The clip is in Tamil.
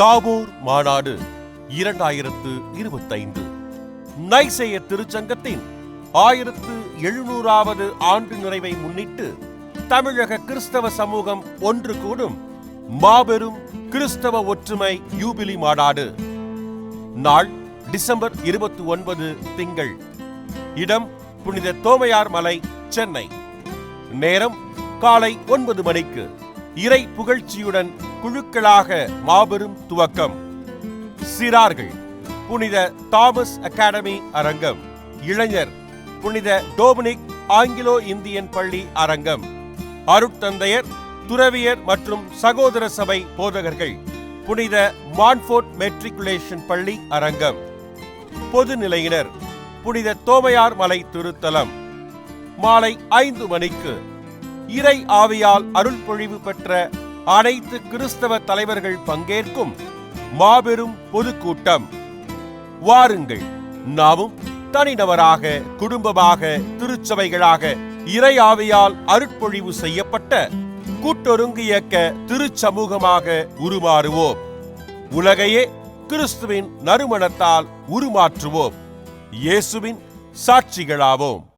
தாபோர் மாநாடு 2025 நைசேய திருச்சங்கத்தின் 1700வது ஆண்டு நிறைவை முன்னிட்டு தமிழக கிறிஸ்தவ சமூகம் ஒன்று கூடும் மாபெரும் கிறிஸ்தவ ஒற்றுமை யூபிலி மாநாடு. நாள் டிசம்பர் 29 திங்கள். இடம் புனித தோமையார் மலை, சென்னை. நேரம் காலை 9 மணிக்கு. இறை புகழ்ச்சியுடன் குழுக்களாக மாபெரும் துவக்கம். சிறார்கள் புனித தாமஸ் அகாடமி அரங்கம். இளைஞர் புனித டோமினிக் ஆங்கிலோ இந்தியன் பள்ளி அரங்கம். அருட்தந்தையர், துறவியர் மற்றும் சகோதர சபை போதகர்கள் புனித மான்ஃபோர்ட் மெட்ரிகுலேஷன் பள்ளி அரங்கம். பொதுநிலையினர் புனித தோமையார் மலை திருத்தலம். மாலை 5 மணிக்கு இறை ஆவியால் அருள் பொழிவு பெற்ற அனைத்து கிறிஸ்தவ தலைவர்கள் பங்கேற்கும் மாபெரும் பொதுக்கூட்டம். வாருங்கள், நாமும் தனிநபராக, குடும்பமாக, திருச்சபைகளாக இறை ஆவியால் அருட்பொழிவு செய்யப்பட்ட கூட்டொருங்கு இயக்க திருச்சமூகமாக உருமாறுவோம். உலகையே கிறிஸ்துவின் நறுமணத்தால் உருமாற்றுவோம். இயேசுவின் சாட்சிகளாவோம்.